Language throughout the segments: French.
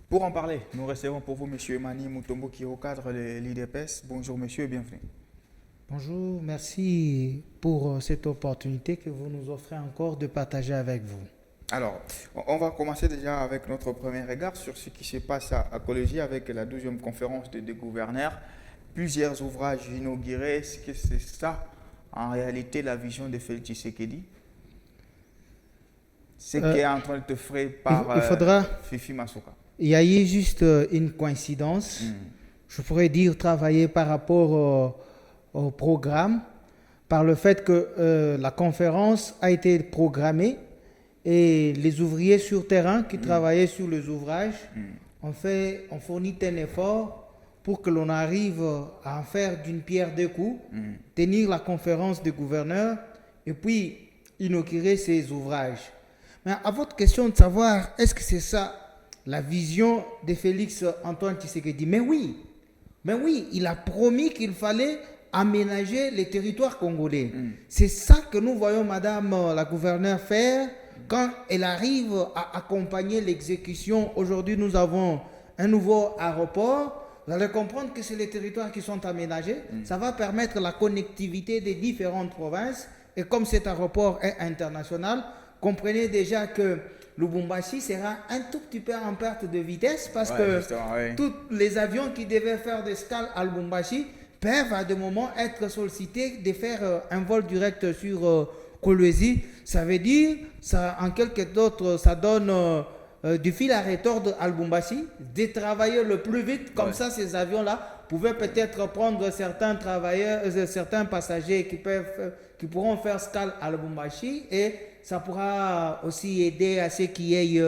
Pour en parler, nous recevons pour vous M. Emani Mutombo qui recadre l'IDPS. Bonjour monsieur et bienvenue. Bonjour, merci pour cette opportunité que vous nous offrez encore de partager avec vous. Alors, on va commencer déjà avec notre premier regard sur ce qui se passe à Cologie avec la 12e conférence des gouverneurs. Plusieurs ouvrages inaugurés. Est-ce que c'est ça, en réalité, la vision de Félix Tshisekedi? Ce qui est en train de te faire par il faudra, Fifi Masuka. il y a eu juste une coïncidence. Je pourrais dire travailler par rapport au programme, par le fait que la conférence a été programmée et les ouvriers sur terrain qui travaillaient sur les ouvrages ont fourni un effort pour que l'on arrive à en faire d'une pierre deux coups, tenir la conférence des gouverneurs et puis inaugurer ces ouvrages. Mais à votre question de savoir, est-ce que c'est ça la vision de Félix Antoine Tshisekedi? Mais oui, il a promis qu'il fallait aménager les territoires congolais. C'est ça que nous voyons Madame la gouverneure faire quand elle arrive à accompagner l'exécution. Aujourd'hui, nous avons un nouveau aéroport. Vous allez comprendre que c'est les territoires qui sont aménagés. Ça va permettre la connectivité des différentes provinces. Et comme cet aéroport est international, comprenez déjà que Lubumbashi sera un tout petit peu en perte de vitesse parce que tous les avions qui devaient faire des escales à Lubumbashi peuvent à des moments être sollicités de faire un vol direct sur Kolwezi. Ça veut dire, ça, en quelque sorte, ça donne du fil à retordre à Lubumbashi, de travailler le plus vite. Comme ça, ces avions-là pouvaient peut-être prendre certains travailleurs, certains passagers qui pourront faire escale à Lubumbashi et ça pourra aussi aider à ce qu'il y ait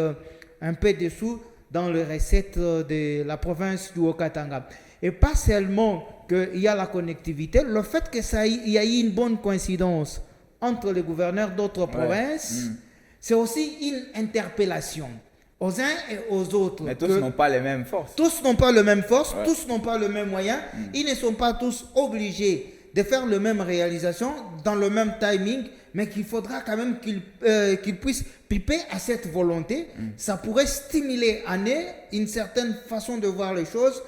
un peu de sous dans les recettes de la province du Haut-Katanga. Et pas seulement qu'il y a la connectivité, le fait qu'il y a eu une bonne coïncidence entre les gouverneurs d'autres provinces, c'est aussi une interpellation aux uns et aux autres. Mais tous n'ont pas les mêmes forces. Tous n'ont pas les mêmes forces, tous n'ont pas le même moyen, ils ne sont pas tous obligés de faire la même réalisation dans le même timing, mais qu'il faudra quand même qu'ils puissent piper à cette volonté. Ça pourrait stimuler en eux une certaine façon de voir les choses.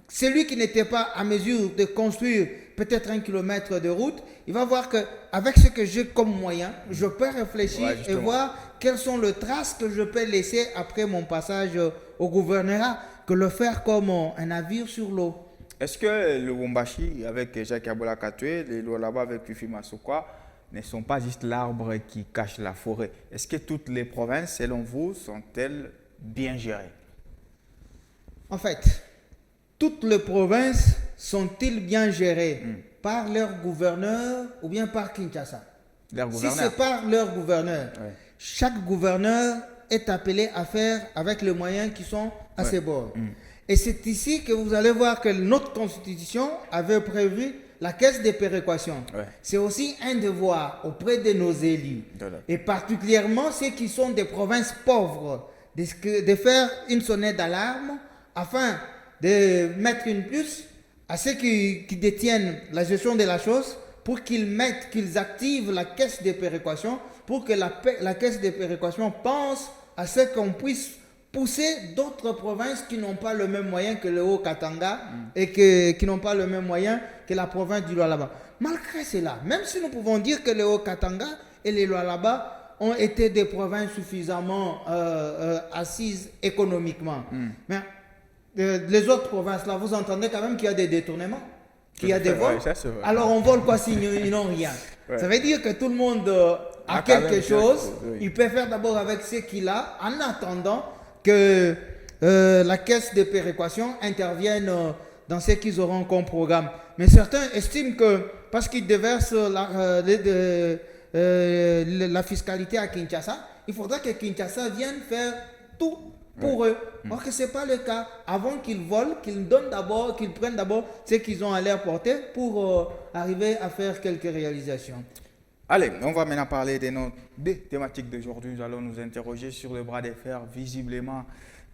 Celui qui n'était pas à mesure de construire peut-être 1 kilomètre de route, il va voir qu'avec ce que j'ai comme moyen, je peux réfléchir et voir quelles sont les traces que je peux laisser après mon passage au gouvernorat, que le faire comme un navire sur l'eau. Est-ce que le Lubumbashi avec Jacques Abola Katoué, les Lualaba avec Fifi Masuka ne sont pas juste l'arbre qui cache la forêt? Est-ce que toutes les provinces, selon vous, sont-elles bien gérées? En fait, toutes les provinces sont-ils bien gérées par leur gouverneur ou bien par Kinshasa? Si c'est par leur gouverneur, chaque gouverneur est appelé à faire avec les moyens qui sont à ses bords. Et c'est ici que vous allez voir que notre constitution avait prévu la caisse de péréquation. C'est aussi un devoir auprès de nos élus, et particulièrement ceux qui sont des provinces pauvres, de faire une sonnette d'alarme afin de mettre une puce à ceux qui détiennent la gestion de la chose pour qu'ils activent la caisse de péréquation, pour que la caisse de péréquation pense à ce qu'on puisse pousser d'autres provinces qui n'ont pas le même moyen que le Haut-Katanga et qui n'ont pas le même moyen que la province du Lualaba. Malgré cela, même si nous pouvons dire que le Haut-Katanga et le Lualaba ont été des provinces suffisamment assises économiquement, mais les autres provinces, là, vous entendez quand même qu'il y a des détournements, qu'il y a des vols. Alors on vole quoi s'ils n'ont rien? Ça veut dire que tout le monde a quelque chose. Il peut faire d'abord avec ce qu'il a en attendant que la caisse de péréquation intervienne dans ce qu'ils auront comme programme. Mais certains estiment que parce qu'ils déversent la fiscalité à Kinshasa, il faudra que Kinshasa vienne faire tout pour eux. Or que ce n'est pas le cas. Avant qu'ils volent, qu'ils prennent d'abord ce qu'ils ont à leur porter pour arriver à faire quelques réalisations. Allez, on va maintenant parler de nos deux thématiques d'aujourd'hui. Nous allons nous interroger sur le bras de fer visiblement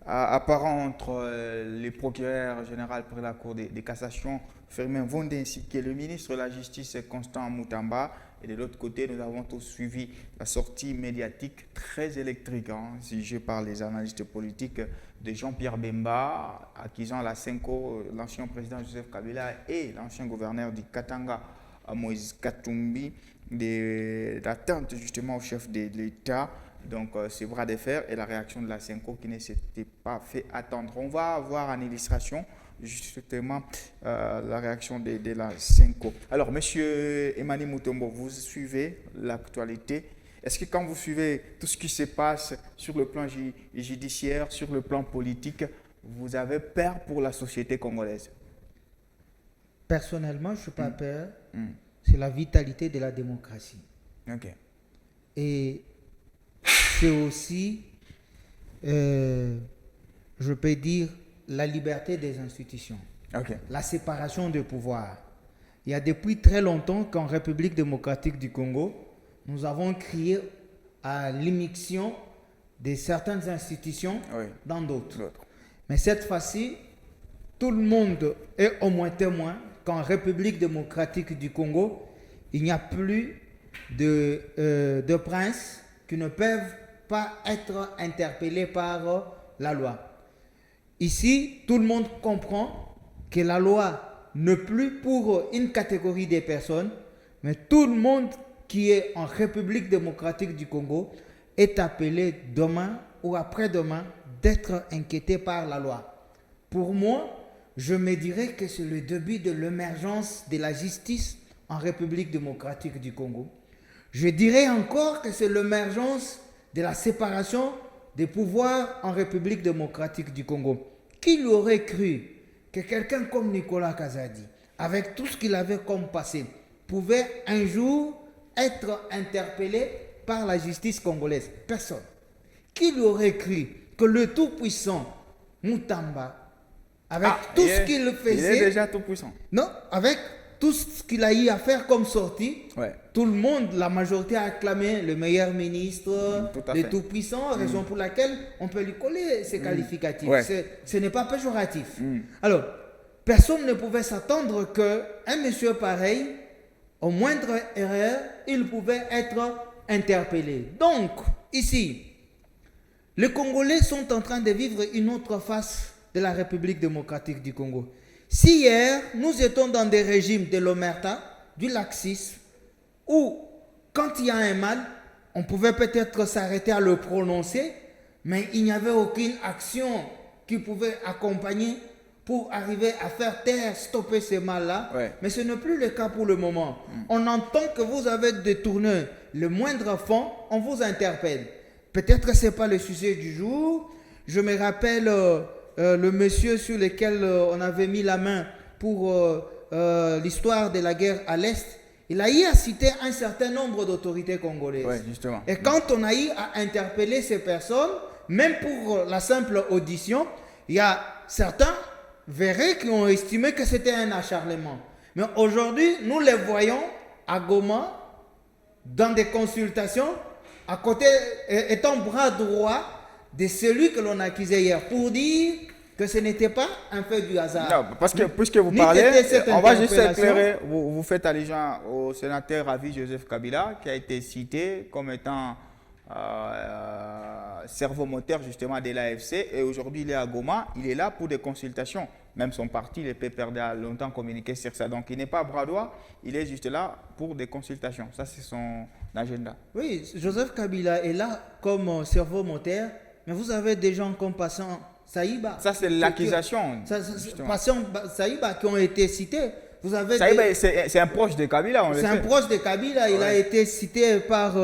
apparent entre le procureur général pour la Cour de cassation, Firmin Vondé, ainsi que le ministre de la Justice, Constant Moutamba, Et de l'autre côté, nous avons tous suivi la sortie médiatique très électrique, si je parle des analystes politiques, de Jean-Pierre Bemba, accusant la Senko, l'ancien président Joseph Kabila et l'ancien gouverneur du Katanga, Moïse Katumbi, d'atteinte justement au chef de l'État. Donc, c'est bras de fer et la réaction de la Senko qui ne s'était pas fait attendre. On va avoir en illustration justement la réaction de la Senko. Alors, monsieur Emmanuel Mutombo, vous suivez l'actualité. Est-ce que quand vous suivez tout ce qui se passe sur le plan judiciaire, sur le plan politique, vous avez peur pour la société congolaise? Personnellement, je ne suis pas peur. C'est la vitalité de la démocratie. Ok. Et c'est aussi, je peux dire, la liberté des institutions. Ok. La séparation des pouvoirs. Il y a depuis très longtemps qu'en République démocratique du Congo, nous avons crié à l'immixtion de certaines institutions dans d'autres. Mais cette fois-ci, tout le monde est au moins témoin qu'en République démocratique du Congo, il n'y a plus de princes qui ne peuvent pas être interpellés par la loi. Ici, tout le monde comprend que la loi n'est plus pour une catégorie de personnes, mais tout le monde qui est en République démocratique du Congo est appelé demain ou après-demain d'être inquiété par la loi. Pour moi, je me dirais que c'est le début de l'émergence de la justice en République démocratique du Congo. Je dirais encore que c'est l'émergence de la séparation des pouvoirs en République démocratique du Congo. Qui l'aurait cru que quelqu'un comme Nicolas Kazadi, avec tout ce qu'il avait comme passé, pouvait un jour être interpellé par la justice congolaise? Personne. Qui l'aurait cru que le tout-puissant Moutamba, avec tout ce qu'il faisait... Il est déjà tout-puissant. Non, avec tout ce qu'il a eu à faire comme sortie, tout le monde, la majorité a acclamé le meilleur ministre, le tout-puissant, raison pour laquelle on peut lui coller ces qualificatifs. Ce n'est pas péjoratif. Alors, personne ne pouvait s'attendre qu'un monsieur pareil, au moindre erreur, il pouvait être interpellé. Donc, ici, les Congolais sont en train de vivre une autre face de la République démocratique du Congo. Si hier, nous étions dans des régimes de l'omerta, du laxisme, où, quand il y a un mal, on pouvait peut-être s'arrêter à le prononcer, mais il n'y avait aucune action qui pouvait accompagner pour arriver à faire taire, stopper ce mal-là. Mais ce n'est plus le cas pour le moment. On entend que vous avez détourné le moindre fond, on vous interpelle. Peut-être que ce n'est pas le sujet du jour. Je me rappelle le monsieur sur lequel on avait mis la main pour l'histoire de la guerre à l'Est. Il a eu à citer un certain nombre d'autorités congolaises. Justement. Et quand on a eu à interpeller ces personnes, même pour la simple audition, il y a certains verraient qui ont estimé que c'était un acharnement. Mais aujourd'hui, nous les voyons à Goma, dans des consultations, à côté, étant bras droit de celui que l'on accusait hier, pour dire que ce n'était pas un fait du hasard. Non, parce que puisque vous parlez, on va juste éclairer, vous faites allusion au sénateur Ravi Joseph Kabila, qui a été cité comme étant cerveau moteur justement de l'AFC, et aujourd'hui il est à Goma, il est là pour des consultations. Même son parti, le PPRD, a longtemps communiqué sur ça. Donc il n'est pas bras droit, il est juste là pour des consultations. Ça, c'est son agenda. Oui, Joseph Kabila est là comme cerveau moteur, mais vous avez des gens comme Passant Saïba. Ça, c'est l'accusation. Passant Saïba qui ont été cités. Vous avez Saïba, c'est un proche de Kabila. C'est un proche de Kabila. Il a été cité par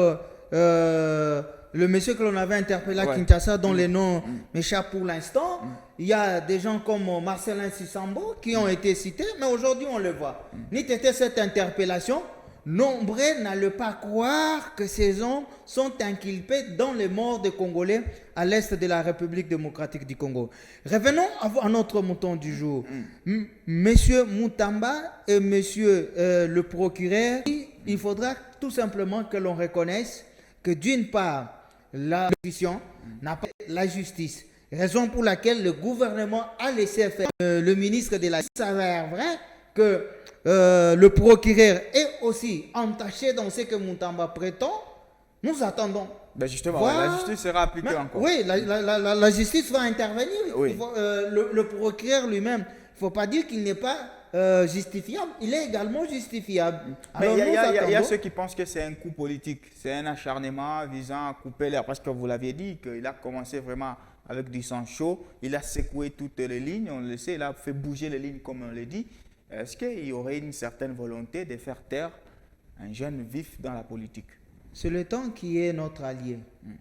le monsieur que l'on avait interpellé à Kinshasa, dont les noms m'échappent pour l'instant. Il y a des gens comme Marcelin Sissambo qui ont été cités, mais aujourd'hui on le voit. N'était cette interpellation, nombreux n'allaient pas croire que ces hommes sont inculpés dans les morts des Congolais à l'est de la République démocratique du Congo. Revenons à notre mouton du jour. Monsieur Moutamba et monsieur le procureur, il faudra tout simplement que l'on reconnaisse que d'une part, la justice n'a pas la justice. Raison pour laquelle le gouvernement a laissé faire le ministre de la Justice. Ça s'avère vrai que le procureur est aussi entaché dans ce que Muntamba prétend, nous attendons. Ben justement, Voilà. la justice sera appliquée Mais, encore. oui, la justice va intervenir. Oui. Il faut, le procureur lui-même, il ne faut pas dire qu'il n'est pas justifiable. Il est également justifiable. Mais Alors, il y a attendons. ceux qui pensent que c'est un coup politique, c'est un acharnement visant à couper l'air. Parce que vous l'aviez dit, qu'il a commencé vraiment avec du sang chaud, il a secoué toutes les lignes, on le sait, il a fait bouger les lignes comme on le dit. Est-ce qu'il y aurait une certaine volonté de faire taire un jeune vif dans la politique? C'est le temps qui est notre allié.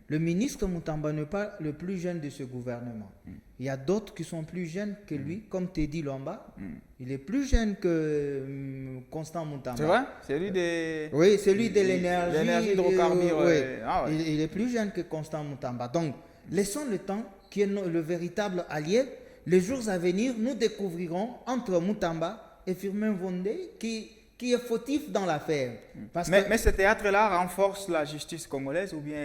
Le ministre Muntamba n'est pas le plus jeune de ce gouvernement. Il y a d'autres qui sont plus jeunes que lui, comme Teddy Lomba. Il est plus jeune que Constant Muntamba. C'est vrai? C'est lui des... Oui, c'est lui de l'énergie. L'énergie hydrocarbure. Oui. Ah ouais. Il est plus jeune que Constant Muntamba. Donc, laissons le temps qui est le véritable allié. Les jours à venir, nous découvrirons entre Muntamba et Firmin Vondé qui est fautif dans l'affaire. Mais ce théâtre-là renforce la justice congolaise ou bien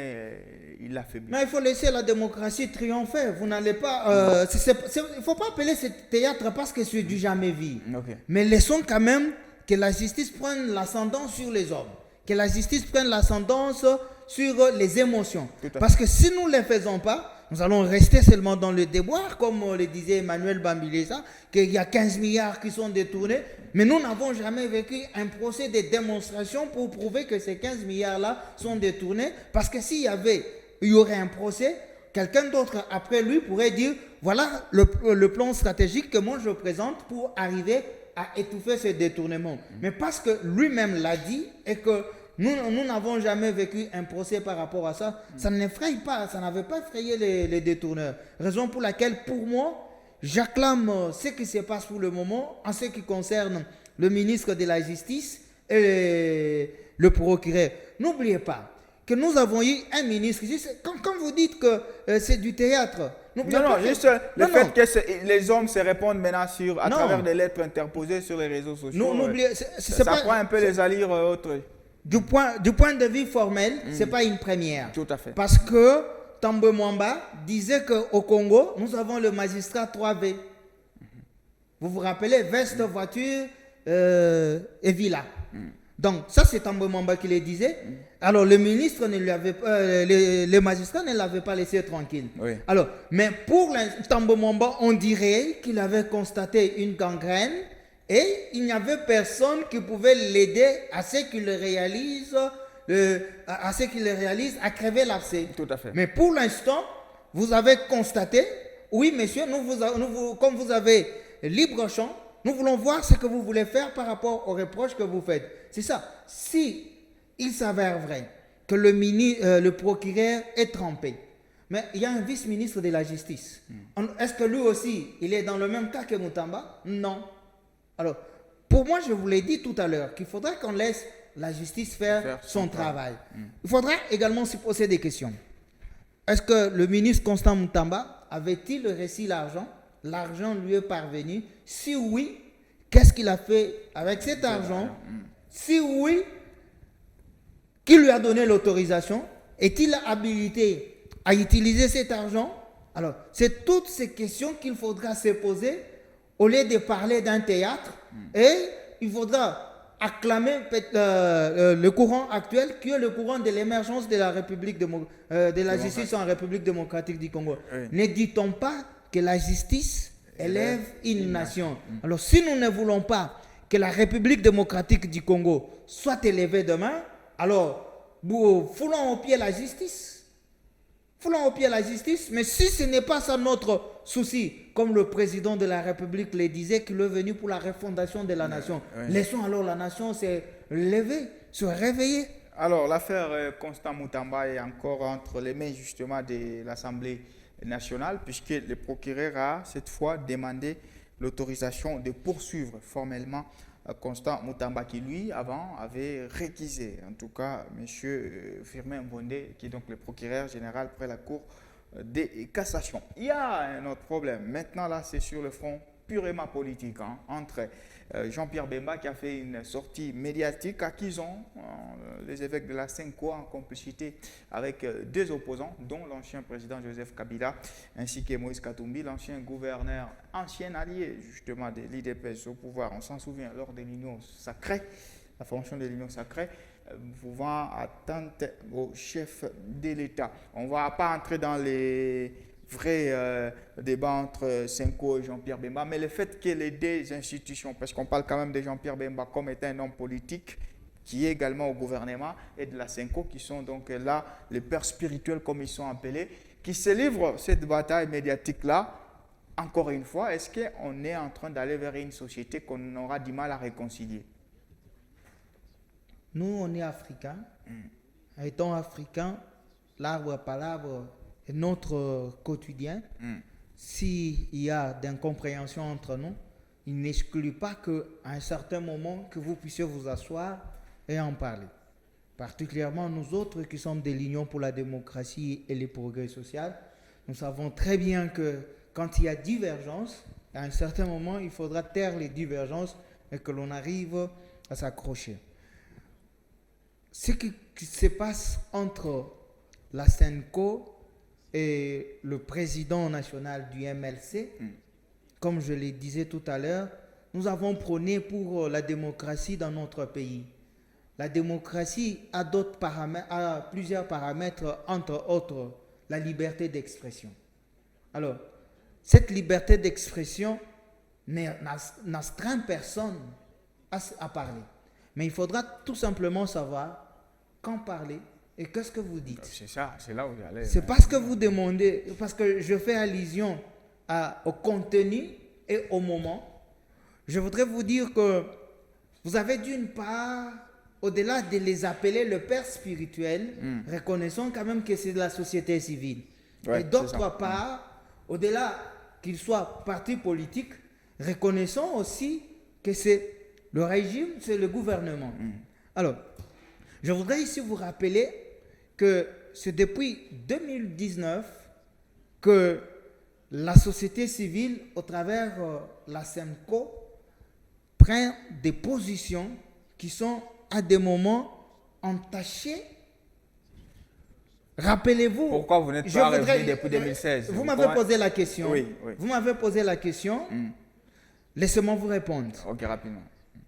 il l'affaiblit? Mais il faut laisser la démocratie triompher. Vous n'allez pas... il ne faut pas appeler ce théâtre parce que c'est du jamais vu. Ok. Mais laissons quand même que la justice prenne l'ascendant sur les hommes. Que la justice prenne l'ascendance sur les émotions. Parce que si nous ne les faisons pas, nous allons rester seulement dans le déboire, comme le disait Emmanuel Bambilesa, qu'il y a 15 milliards qui sont détournés. Mais nous n'avons jamais vécu un procès de démonstration pour prouver que ces 15 milliards-là sont détournés. Parce que s'il y aurait un procès, quelqu'un d'autre après lui pourrait dire, voilà le plan stratégique que moi je présente pour arriver à étouffer ce détournement. Mais parce que lui-même l'a dit et que nous n'avons jamais vécu un procès par rapport à ça, ça n'effraie pas, ça n'avait pas effrayé les détourneurs. Raison pour laquelle, pour moi, j'acclame ce qui se passe pour le moment en ce qui concerne le ministre de la Justice et le procureur. N'oubliez pas que nous avons eu un ministre, quand vous dites que c'est du théâtre, non, juste le fait que les hommes se répondent maintenant à travers des lettres interposées sur les réseaux sociaux, ça prend un peu les allures autres. Du point de vue formel, ce n'est pas une première. Tout à fait. Parce que Tambo Mwamba disait qu'au Congo, nous avons le magistrat 3V. Vous vous rappelez, veste, voiture et villa. Donc, ça, c'est Tambo Mwamba qui le disait. Alors, le ministre ne lui avait pas, les magistrats ne l'avaient pas laissé tranquille. Oui. Alors, mais pour Tambo Mwamba, on dirait qu'il avait constaté une gangrène et il n'y avait personne qui pouvait l'aider à ce qu'il réalise, à crever l'abcès. Tout à fait. Mais pour l'instant, vous avez constaté, oui, monsieur, comme vous avez libre champ, nous voulons voir ce que vous voulez faire par rapport aux reproches que vous faites. C'est ça. Si il s'avère vrai que le procureur est trempé, mais il y a un vice-ministre de la Justice. Est-ce que lui aussi, il est dans le même cas que Muntamba? Non. Alors, pour moi, je vous l'ai dit tout à l'heure, qu'il faudra qu'on laisse la justice faire son travail. Il faudra également se poser des questions. Est-ce que le ministre Constant Muntamba avait-il reçu l'argent? L'argent lui est parvenu. Si oui, qu'est-ce qu'il a fait avec cet argent? Si oui, qui lui a donné l'autorisation? Est-il habilité à utiliser cet argent? Alors, c'est toutes ces questions qu'il faudra se poser au lieu de parler d'un théâtre. Et il faudra acclamer le courant actuel qui est le courant de l'émergence de la République de la justice en République démocratique du Congo. Oui. Ne dit-on pas que la justice élève une nation? Alors, si nous ne voulons pas que la République démocratique du Congo soit élevée demain, alors foulons au pied la justice. Foulons au pied la justice, mais si ce n'est pas ça notre souci, comme le président de la République le disait, qu'il est venu pour la refondation de la nation, laissons alors la nation se lever, se réveiller. Alors, l'affaire Constant Muntamba est encore entre les mains justement de l'Assemblée nationale, puisque le procureur a cette fois demandé l'autorisation de poursuivre formellement Constant Muntamba, qui lui, avant, avait réquisé, en tout cas, M. Firmin Vondé, qui est donc le procureur général près la Cour de cassation. Il y a un autre problème. Maintenant, là, c'est sur le front purement politique entre Jean-Pierre Bemba qui a fait une sortie médiatique accusant les évêques de la Senko en complicité avec deux opposants, dont l'ancien président Joseph Kabila ainsi que Moïse Katumbi, l'ancien gouverneur, ancien allié justement de l'IDPS au pouvoir. On s'en souvient lors de l'Union sacrée, la fonction de l'Union sacrée, pouvant attenter au chef de l'État. On ne va pas entrer dans les vrais débats entre Senko et Jean-Pierre Bemba, mais le fait que les deux institutions, parce qu'on parle quand même de Jean-Pierre Bemba comme étant un homme politique qui est également au gouvernement, et de la Senko qui sont donc là les pères spirituels comme ils sont appelés, qui se livrent cette bataille médiatique-là. Encore une fois, est-ce qu'on est en train d'aller vers une société qu'on aura du mal à réconcilier? Nous, on est africains. Étant africains, l'arbre à palabre est notre quotidien. S'il y a d'incompréhension entre nous, il n'exclut pas qu'à un certain moment, que vous puissiez vous asseoir et en parler. Particulièrement nous autres qui sommes de l'Union pour la démocratie et le progrès social, nous savons très bien que quand il y a divergence, à un certain moment, il faudra taire les divergences et que l'on arrive à s'accrocher. Ce qui se passe entre la Senko et le président national du MLC, comme je le disais tout à l'heure, nous avons prôné pour la démocratie dans notre pays. La démocratie a plusieurs paramètres, entre autres la liberté d'expression. Alors, cette liberté d'expression n'astreint personne à parler. Mais il faudra tout simplement savoir quand parler et qu'est-ce que vous dites. C'est ça, c'est là où vous allez. C'est parce que vous demandez, parce que je fais allusion au contenu et au moment. Je voudrais vous dire que vous avez d'une part, au-delà de les appeler le père spirituel, reconnaissons quand même que c'est de la société civile. Ouais, et d'autre part, au-delà qu'ils soient partis politiques, reconnaissons aussi que c'est le régime, c'est le gouvernement. Alors, je voudrais ici vous rappeler que c'est depuis 2019 que la société civile, au travers la SEMCO, prend des positions qui sont à des moments entachées. Rappelez-vous. Pourquoi vous n'êtes pas revenu depuis 2016? Vous m'avez posé la question. Oui. Vous m'avez posé la question. Laissez-moi vous répondre. Ok, rapidement.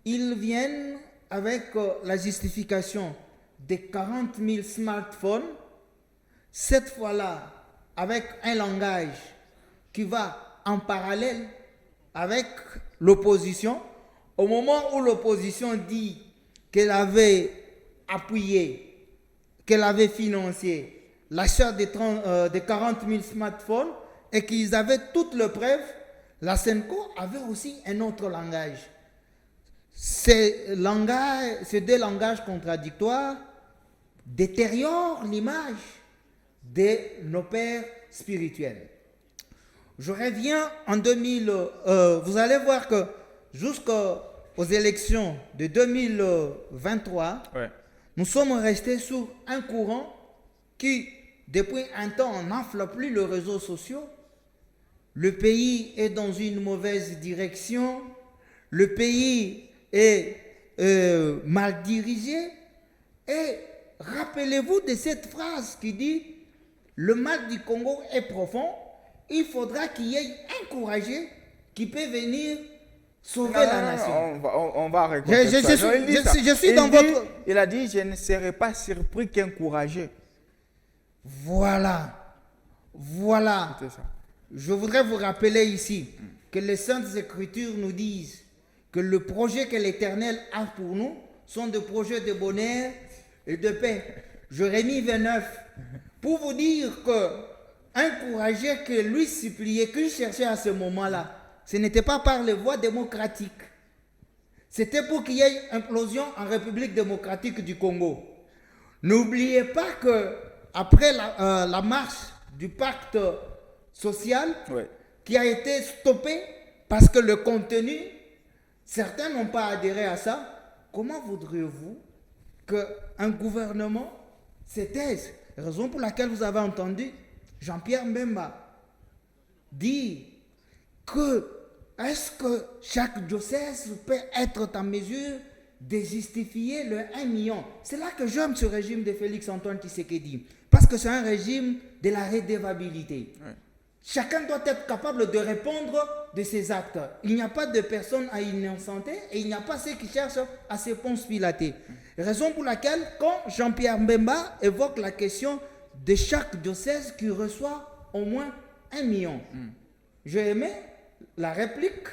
Ils viennent avec la justification des 40 000 smartphones, cette fois-là avec un langage qui va en parallèle avec l'opposition. Au moment où l'opposition dit qu'elle avait appuyé, qu'elle avait financé l'achat de 40 000 smartphones et qu'ils avaient toutes les preuves, la SENCO avait aussi un autre langage. Ces deux langages contradictoires détériorent l'image de nos pères spirituels. Je reviens en 2000, vous allez voir que jusqu'aux élections de 2023, nous sommes restés sur un courant qui, depuis un temps, n'enfle plus les réseaux sociaux. Le pays est dans une mauvaise direction. Le pays est mal dirigé. Et rappelez-vous de cette phrase qui dit « Le mal du Congo est profond. Il faudra qu'il y ait un courageux qui peut venir sauver la nation. » On va recontextualiser. Je suis dans votre... Il a dit « Je ne serai pas surpris qu'un courageux. » Voilà. C'était ça. Je voudrais vous rappeler ici que les Saintes Écritures nous disent que le projet que l'Éternel a pour nous sont des projets de bonheur et de paix. Jérémie 29. Pour vous dire qu'un courageux que lui suppliait, qu'il cherchait à ce moment-là, ce n'était pas par les voies démocratiques. C'était pour qu'il y ait implosion en République démocratique du Congo. N'oubliez pas que après la marche du pacte social qui a été stoppé parce que le contenu, certains n'ont pas adhéré à ça. Comment voudriez-vous qu'un gouvernement se taise? Raison pour laquelle vous avez entendu Jean-Pierre Bemba dire que est-ce que chaque diocèse peut être en mesure de justifier le 1 million? C'est là que j'aime ce régime de Félix-Antoine Tshisekedi. Parce que c'est un régime de la redevabilité. Oui. Chacun doit être capable de répondre de ses actes. Il n'y a pas de personne à innocenter et il n'y a pas ceux qui cherchent à se ponce-pilater. Raison pour laquelle, quand Jean-Pierre Mbemba évoque la question de chaque diocèse qui reçoit au moins 1 million, j'ai aimé la réplique.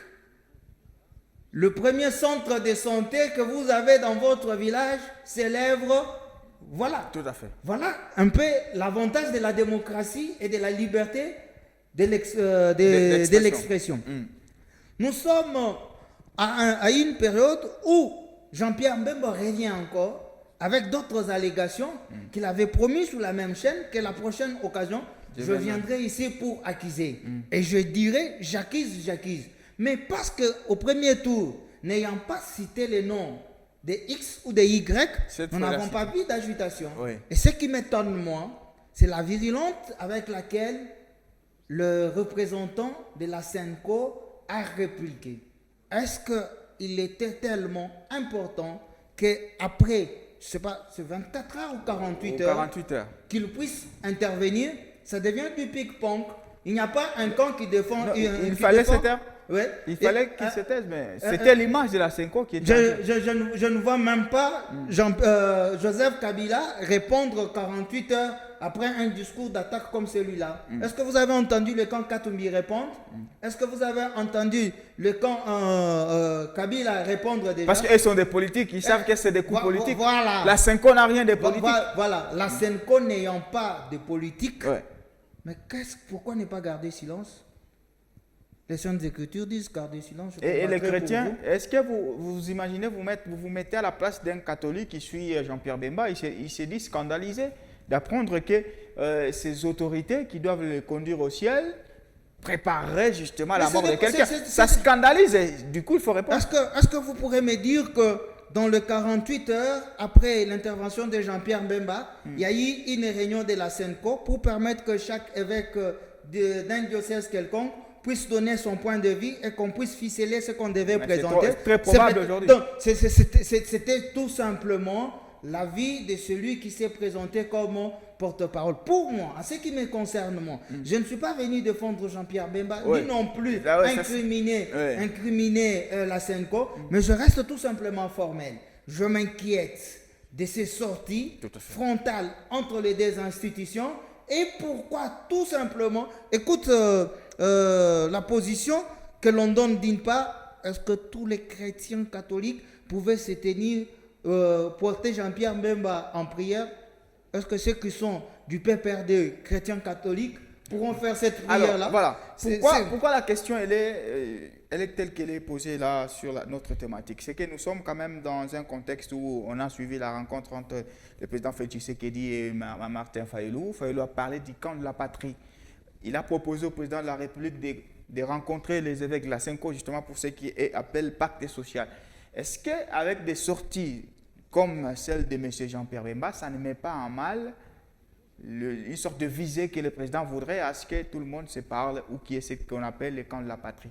Le premier centre de santé que vous avez dans votre village s'élève. Voilà. Tout à fait. Voilà un peu l'avantage de la démocratie et de la liberté de l'expression. Nous sommes à une période où Jean-Pierre Mbemba revient encore avec d'autres allégations qu'il avait promis sur la même chaîne que la prochaine occasion, je viendrai ici pour accuser. Et je dirai, j'accuse. Mais parce qu'au premier tour, n'ayant pas cité les noms de X ou de Y, nous n'avons pas vu d'agitation. Oui. Et ce qui m'étonne, moi, c'est la virulence avec laquelle le représentant de la SENCO a répliqué. Est-ce qu'il était tellement important qu'après, je ne sais pas, c'est 24 heures ou 48 heures, qu'il puisse intervenir? Ça devient du ping-pong. Il n'y a pas un camp qui défend... Non, il fallait se taire. Ouais. Il fallait qu'il se taise, mais c'était l'image de la SENCO qui était... Je ne vois même pas Joseph Kabila répondre 48 heures après un discours d'attaque comme celui-là. Est-ce que vous avez entendu le camp Katumbi répondre? Est-ce que vous avez entendu le camp Kabila répondre déjà? Parce qu'ils sont des politiques, ils savent que c'est des coups politiques. Voilà. La SENCO n'a rien de politique. Voilà, la SENCO n'ayant pas de politique, mais pourquoi ne pas garder silence? Les Saintes Écritures disent garder silence. Et les chrétiens, est-ce que vous imaginez, vous mettez à la place d'un catholique qui suit Jean-Pierre Bemba, il se dit scandalisé d'apprendre que ces autorités qui doivent le conduire au ciel prépareraient justement la mort de quelqu'un. Ça scandalise et du coup il faut répondre. Est-ce que vous pourrez me dire que dans les 48 heures après l'intervention de Jean-Pierre Bemba, il y a eu une réunion de la SENCO pour permettre que chaque évêque d'un diocèse quelconque puisse donner son point de vue et qu'on puisse ficeler ce qu'on devait présenter. C'est très probable aujourd'hui. Donc, c'était tout simplement l'avis de celui qui s'est présenté comme porte-parole. Pour moi, en ce qui me concerne, moi, je ne suis pas venu défendre Jean-Pierre Bemba, ni non plus incriminer la SENCO, mais je reste tout simplement formel. Je m'inquiète de ces sorties frontales entre les deux institutions. Et pourquoi tout simplement, écoute, la position que l'on donne d'une part, est-ce que tous les chrétiens catholiques pouvaient se tenir, porter Jean-Pierre Mbemba en prière? Est-ce que ceux qui sont du PPRD chrétiens catholiques pourront faire cette prière-là? Alors, voilà. Pourquoi la question elle est telle qu'elle est posée là sur notre thématique? C'est que nous sommes quand même dans un contexte où on a suivi la rencontre entre le président Félix Tshisekedi et Martin Fayulu. Fayulu a parlé du camp de la patrie. Il a proposé au président de la République de rencontrer les évêques de la SENCO justement pour ce qui appelle pacte social. Est-ce qu'avec des sorties comme celle de M. Jean-Pierre Bemba, ça ne met pas en mal une sorte de visée que le président voudrait à ce que tout le monde se parle ou qui est ce qu'on appelle le camp de la patrie?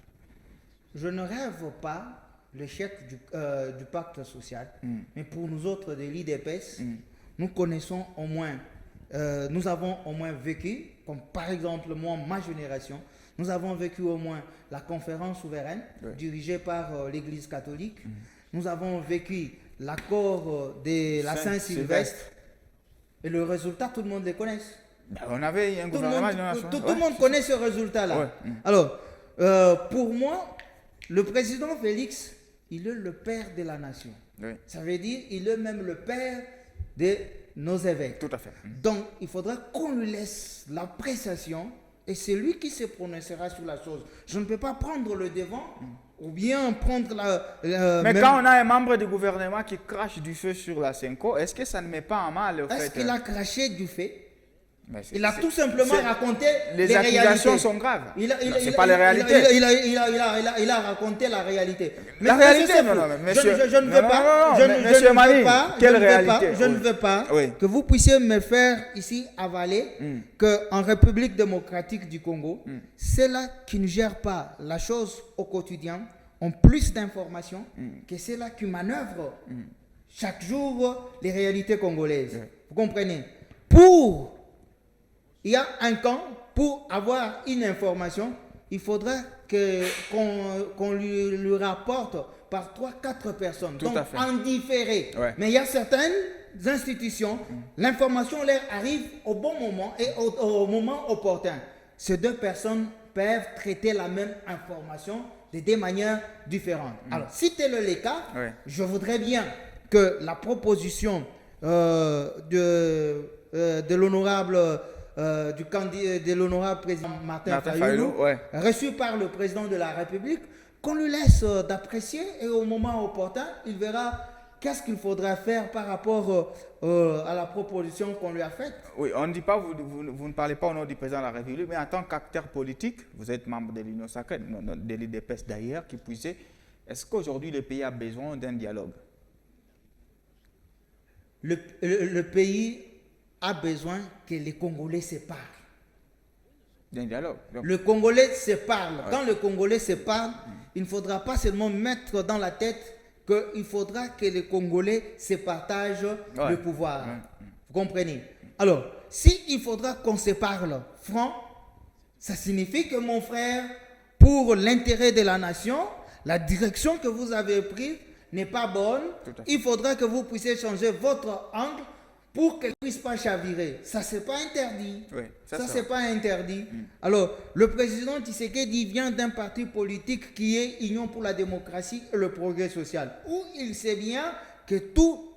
Je ne rêve pas l'échec du pacte social, mais pour nous autres de l'IDPS, nous connaissons au moins, nous avons au moins vécu, comme par exemple moi, ma génération, nous avons vécu au moins la conférence souveraine dirigée par l'Église catholique, nous avons vécu l'accord de la Saint-Sylvestre, et le résultat, tout le monde le connaît. On avait un gouvernement de nation. Tout le monde connaît ce résultat-là. Alors, pour moi, le président Félix, il est le père de la nation. Ça veut dire il est même le père de nos évêques. Tout à fait. Donc, il faudra qu'on lui laisse l'appréciation et c'est lui qui se prononcera sur la chose. Je ne peux pas prendre le devant ou bien prendre Mais quand on a un membre du gouvernement qui crache du feu sur la SENCO, est-ce que ça ne met pas en mal le fait... Est-ce qu'il a craché du feu? Il a tout simplement raconté les accusations réalités. sont graves. C'est pas les réalités. Il a raconté la réalité. La réalité, non, monsieur. Je ne veux pas. Je ne veux pas que vous puissiez me faire ici avaler qu'en République démocratique du Congo, ceux-là qui ne gèrent pas la chose au quotidien ont plus d'informations que ceux-là qui manœuvrent chaque jour les réalités congolaises. Vous comprenez? Il y a un camp, pour avoir une information, il faudra qu'on lui rapporte par 3-4 personnes. Tout donc en différé. Ouais. Mais il y a certaines institutions, l'information leur arrive au bon moment et au moment opportun. Ces deux personnes peuvent traiter la même information de deux manières différentes. Alors, si tel est le cas, je voudrais bien que la proposition de l'honorable de l'honorable président Martin Fayulu, reçu par le président de la République, qu'on lui laisse d'apprécier et au moment opportun, il verra qu'est-ce qu'il faudra faire par rapport à la proposition qu'on lui a faite. Oui, on ne dit pas, vous ne parlez pas au nom du président de la République, mais en tant qu'acteur politique, vous êtes membre de l'Union sacrée, de l'IDPS d'ailleurs, qui puissait. Est-ce qu'aujourd'hui le pays a besoin d'un dialogue? Le pays a besoin que les Congolais se parlent. D'un dialogue. Donc. Le Congolais se parle. Quand le Congolais se parle, il ne faudra pas seulement mettre dans la tête qu'il faudra que les Congolais se partagent le pouvoir. Vous comprenez? Alors, s'il faudra qu'on se parle franc, ça signifie que mon frère, pour l'intérêt de la nation, la direction que vous avez prise n'est pas bonne. Il faudra que vous puissiez changer votre angle pour qu'elle ne puisse pas chavirer. Ça, ce n'est pas interdit. Ça, ce n'est pas interdit. Alors, le président Tshisekedi vient d'un parti politique qui est Union pour la démocratie et le progrès social, où il sait bien que tout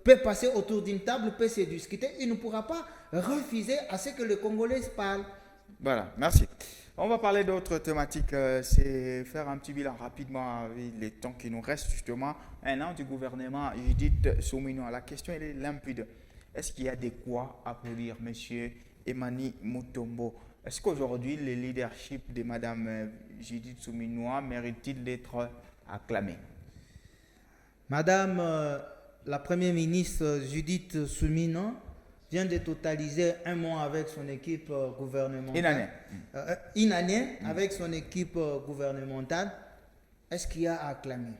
peut passer autour d'une table, peut se discuter. Il ne pourra pas refuser à ce que les Congolais se parlent. Voilà, merci. On va parler d'autres thématiques, c'est faire un petit bilan rapidement avec les temps qui nous restent justement. Un an du gouvernement Judith Suminwa. La question elle est limpide. Est-ce qu'il y a de quoi applaudir M. Emmanuel Mutombo? Est-ce qu'aujourd'hui le leadership de Mme Judith Suminwa mérite-t-il d'être acclamé? Madame la Première ministre Judith Suminwa vient de totaliser un mois avec son équipe gouvernementale. Une année avec son équipe gouvernementale. Est-ce qu'il y a à acclamer?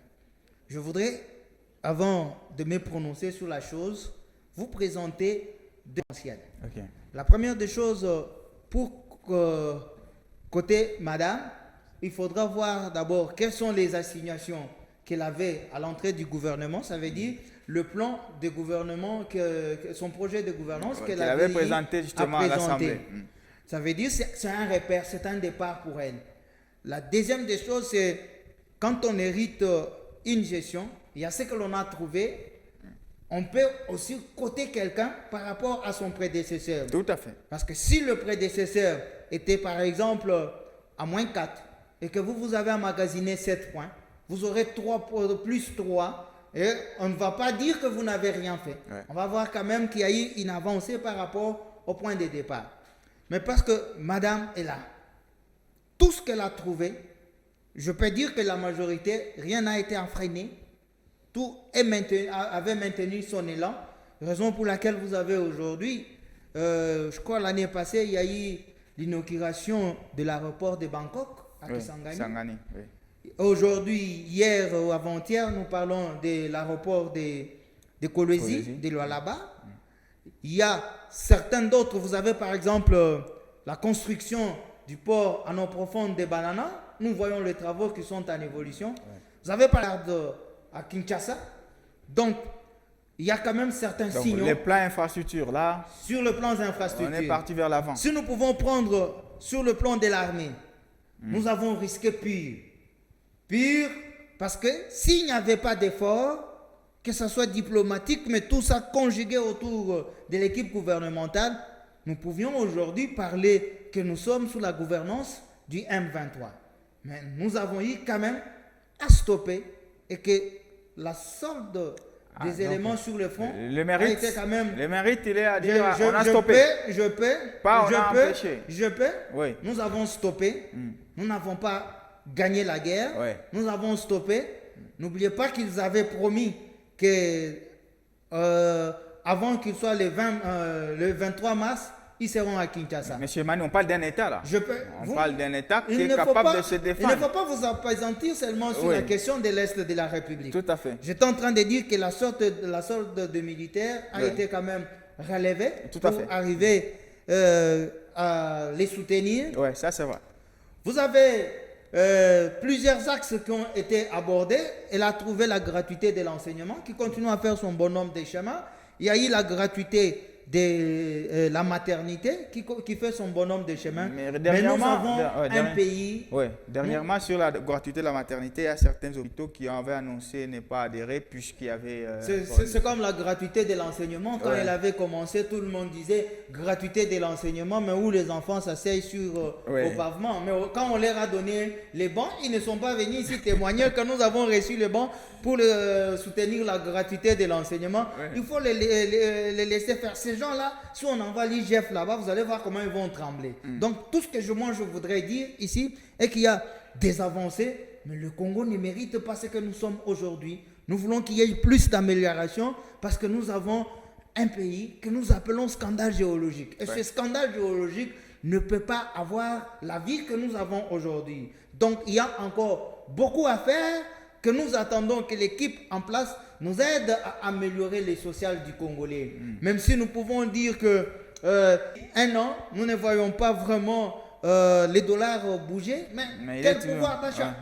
Je voudrais, avant de me prononcer sur la chose, vous présenter deux essentiels. La première des choses, pour côté madame, il faudra voir d'abord quelles sont les assignations qu'elle avait à l'entrée du gouvernement. Ça veut dire le plan de gouvernement, son projet de gouvernance qu'elle avait présenté justement à l'Assemblée. Ça veut dire que c'est un repère, c'est un départ pour elle. La deuxième des choses, c'est quand on hérite une gestion, il y a ce que l'on a trouvé, on peut aussi coter quelqu'un par rapport à son prédécesseur. Tout à fait. Parce que si le prédécesseur était par exemple à moins 4 et que vous avez emmagasiné 7 points, vous aurez 3 plus 3. Et on ne va pas dire que vous n'avez rien fait. On va voir quand même qu'il y a eu une avancée par rapport au point de départ. Mais parce que madame est là, tout ce qu'elle a trouvé, je peux dire que la majorité, rien n'a été enfreiné. Tout avait maintenu son élan. Raison pour laquelle vous avez aujourd'hui, je crois l'année passée, il y a eu l'inauguration de l'aéroport de Bangkok à Kisangani. Aujourd'hui, hier ou avant-hier, nous parlons de l'aéroport de Kolwezi, de Lualaba. Il y a certains d'autres, vous avez par exemple la construction du port en eau profonde de Banana. Nous voyons les travaux qui sont en évolution. Vous avez par exemple à Kinshasa. Donc, il y a quand même certains signaux. Les plans infrastructures, là, sur le plan infrastructure, on est parti vers l'avant. Si nous pouvons prendre sur le plan de l'armée, nous avons risqué pire. Pire, parce que s'il n'y avait pas d'effort, que ce soit diplomatique, mais tout ça conjugué autour de l'équipe gouvernementale, nous pouvions aujourd'hui parler que nous sommes sous la gouvernance du M23. Mais nous avons eu quand même à stopper et que la solde des éléments sur le front. Le mérite, a été quand même. le mérite, il est à dire on a stoppé. Je peux. Pas on a empêché. Je peux. Oui. Nous avons stoppé. Nous n'avons pas gagné la guerre. Oui. Nous avons stoppé. N'oubliez pas qu'ils avaient promis que avant qu'il soit le 23 mars, ils seront à Kinshasa. Monsieur Mani, on parle d'un État là. On parle d'un État qui est capable de se défendre. Il ne faut pas vous appesantir seulement sur la question de l'Est de la République. Tout à fait. J'étais en train de dire que la sorte de militaires a été quand même relevée pour arriver à les soutenir. Oui, ça c'est vrai. Vous avez plusieurs axes qui ont été abordés. Elle a trouvé la gratuité de l'enseignement qui continue à faire son bonhomme de chemin. Il y a eu la gratuité de la maternité qui fait son bonhomme de chemin. Mais nous avons un pays... Oui, dernièrement sur la gratuité de la maternité, il y a certains hôpitaux qui avaient annoncé ne pas adhérer puisqu'il y avait... c'est comme la gratuité de l'enseignement. Quand elle avait commencé, tout le monde disait gratuité de l'enseignement, mais où les enfants s'asseyent au pavement. Mais quand on leur a donné les bancs, ils ne sont pas venus ici témoigner que nous avons reçu les bancs pour soutenir la gratuité de l'enseignement. Il faut les laisser faire. Ces gens-là, si on envoie l'IGF là-bas, vous allez voir comment ils vont trembler. Donc, tout ce que je voudrais dire ici est qu'il y a des avancées, mais le Congo ne mérite pas ce que nous sommes aujourd'hui. Nous voulons qu'il y ait plus d'amélioration parce que nous avons un pays que nous appelons scandale géologique. Et ce scandale géologique ne peut pas avoir la vie que nous avons aujourd'hui. Donc, il y a encore beaucoup à faire, que nous attendons que l'équipe en place nous aide à améliorer les sociales du Congolais. Même si nous pouvons dire que un an, nous ne voyons pas vraiment les dollars bouger, mais quel pouvoir d'achat?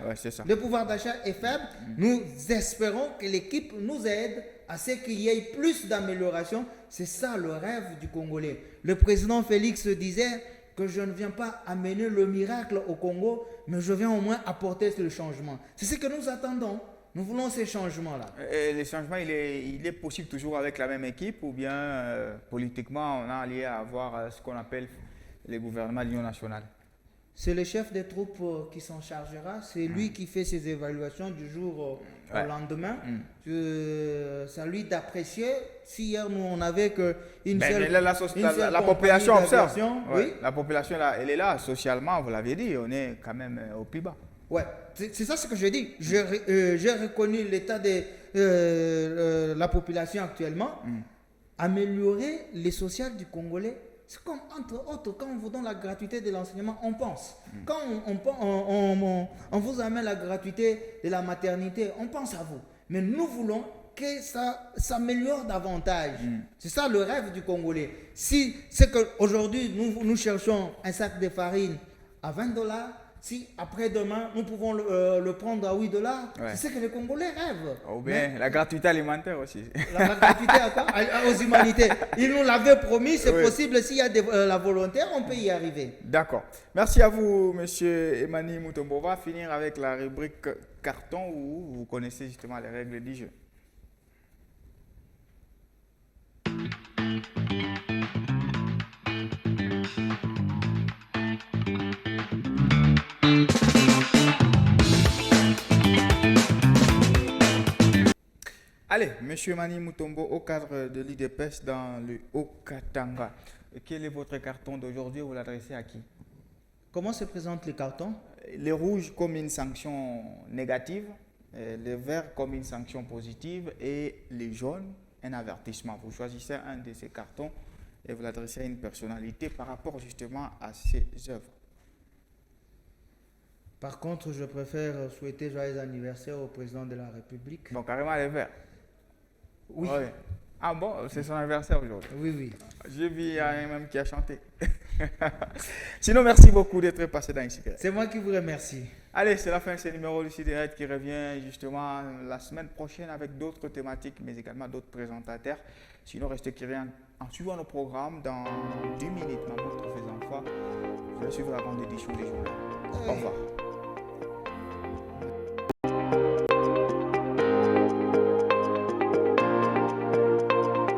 Le pouvoir d'achat est faible. Nous espérons que l'équipe nous aide à ce qu'il y ait plus d'amélioration. C'est ça le rêve du Congolais. Le président Félix disait que je ne viens pas amener le miracle au Congo, mais je viens au moins apporter le changement. C'est ce que nous attendons. Nous voulons ces changements-là. Et les changements, il est possible toujours avec la même équipe ou bien politiquement, on a lié à avoir ce qu'on appelle les gouvernements de l'Union nationale? C'est le chef des troupes qui s'en chargera. C'est lui qui fait ses évaluations du jour au lendemain. C'est à lui d'apprécier. Si hier, nous, on avait qu'une seule... La population observe. Oui. La population, elle est là. Socialement, vous l'avez dit, on est quand même au plus bas. Ouais, c'est ça ce que je dis. J'ai reconnu l'état de la population actuellement. Améliorer les sociales du Congolais, c'est comme, entre autres, quand on vous donne la gratuité de l'enseignement, on pense. Quand on vous amène la gratuité de la maternité, on pense à vous. Mais nous voulons que ça s'améliore davantage. C'est ça le rêve du Congolais. Si c'est qu'aujourd'hui, nous cherchons un sac de farine à $20, si après-demain, nous pouvons le prendre à $8, c'est ce que les Congolais rêvent. Ou bien la gratuité alimentaire aussi. La gratuité à quoi? Aux humanités. Ils nous l'avaient promis, c'est possible, s'il y a la volonté, on peut y arriver. D'accord. Merci à vous, monsieur Emani Mutombo. On va finir avec la rubrique carton où vous connaissez justement les règles du jeu. Allez, monsieur Mani Mutombo, au cadre de l'IDPES dans le Haut-Katanga. Quel est votre carton d'aujourd'hui? Vous l'adressez à qui? Comment se présentent les cartons? Les rouges comme une sanction négative, les verts comme une sanction positive et les jaunes, un avertissement. Vous choisissez un de ces cartons et vous l'adressez à une personnalité par rapport justement à ses œuvres. Par contre, je préfère souhaiter joyeux anniversaire au président de la République. Donc carrément les verts? Oui. Ouais. Ah bon, c'est son anniversaire aujourd'hui? Oui, oui. J'ai vu, il y a un même qui a chanté. Sinon, merci beaucoup d'être passé dans ici. C'est moi qui vous remercie. Allez, c'est la fin de ce numéro du Sidérette qui revient justement la semaine prochaine avec d'autres thématiques, mais également d'autres présentateurs. Sinon, restez curieux en suivant nos programmes dans 10 minutes. Ma montre faisant foi, je vais suivre la grande édition des journaux. Au revoir.